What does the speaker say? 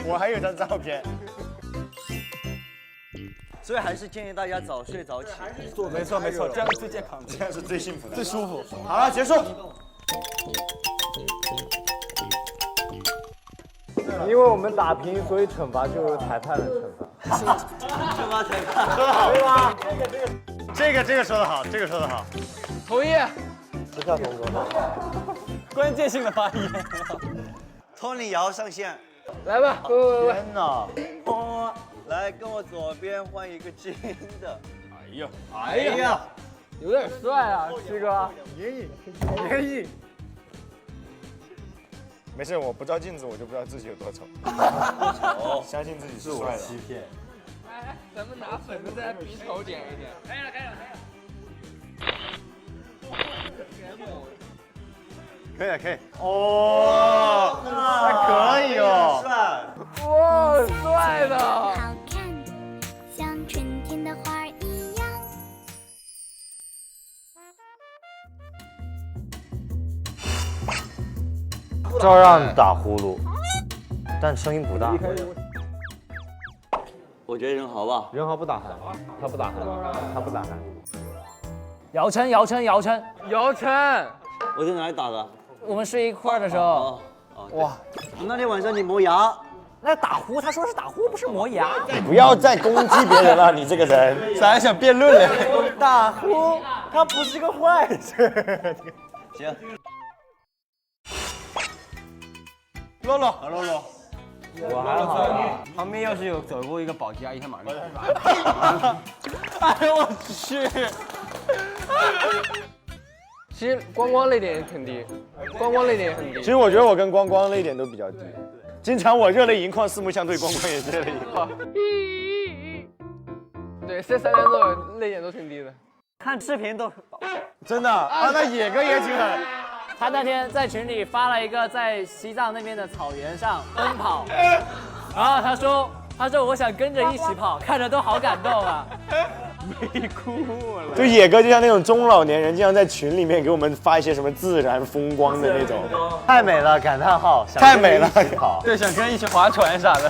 我还有张照片。所以还是建议大家早睡早起。没错没错，这样是最健康的，这样是最幸福的，最舒服。好了，结束。因为我们打平，所以惩罚就是裁判的惩罚。惩罚裁判，说得好，对吧？这个说得好，这个说得好。同意。不叫同哥。关键性的发言。Tony 也要上线。来吧，天哪！来跟我左边换一个金的。哎呀，有点帅啊，七哥。爷爷。没事，我不照镜子，我就不知道自己有多丑。相信自己是帅的。欺骗。来，咱们拿粉子在鼻头点一点。可以了，可以了，可以了。可以可以。哦，还可以哦。哇，帅的。好看，像春天的花一样。照样打呼噜，但声音不大。我觉得人好不好？任豪不打鼾，他不打鼾，他不打鼾。姚琛，姚琛，姚琛，姚琛，我在哪里打的？我们睡一块儿的时候，哇！那天晚上你磨牙。那打呼，他说是打呼，不是磨牙。不要再攻击别人了，你这个人。咱还想辩论嘞？打呼，它不是个坏事。行。洛洛，我还好。旁边要是有走过一个保洁阿姨，她马上。哎呦我去！其实光光泪点也挺低，光光泪点也很低。其实我觉得我跟光光泪点都比较低，经常我热泪盈眶，四目相对，光光也是热泪盈眶。对，这三天都泪点都挺低的。看视频都真的啊，那野哥也挺狠。他那天在群里发了一个在西藏那边的草原上奔跑，然后他说我想跟着一起跑，看着都好感动啊。没哭了。就野哥就像那种中老年人，经常在群里面给我们发一些什么自然风光的那种，太美了！感叹号！太美了。对，想跟一起划船啥的。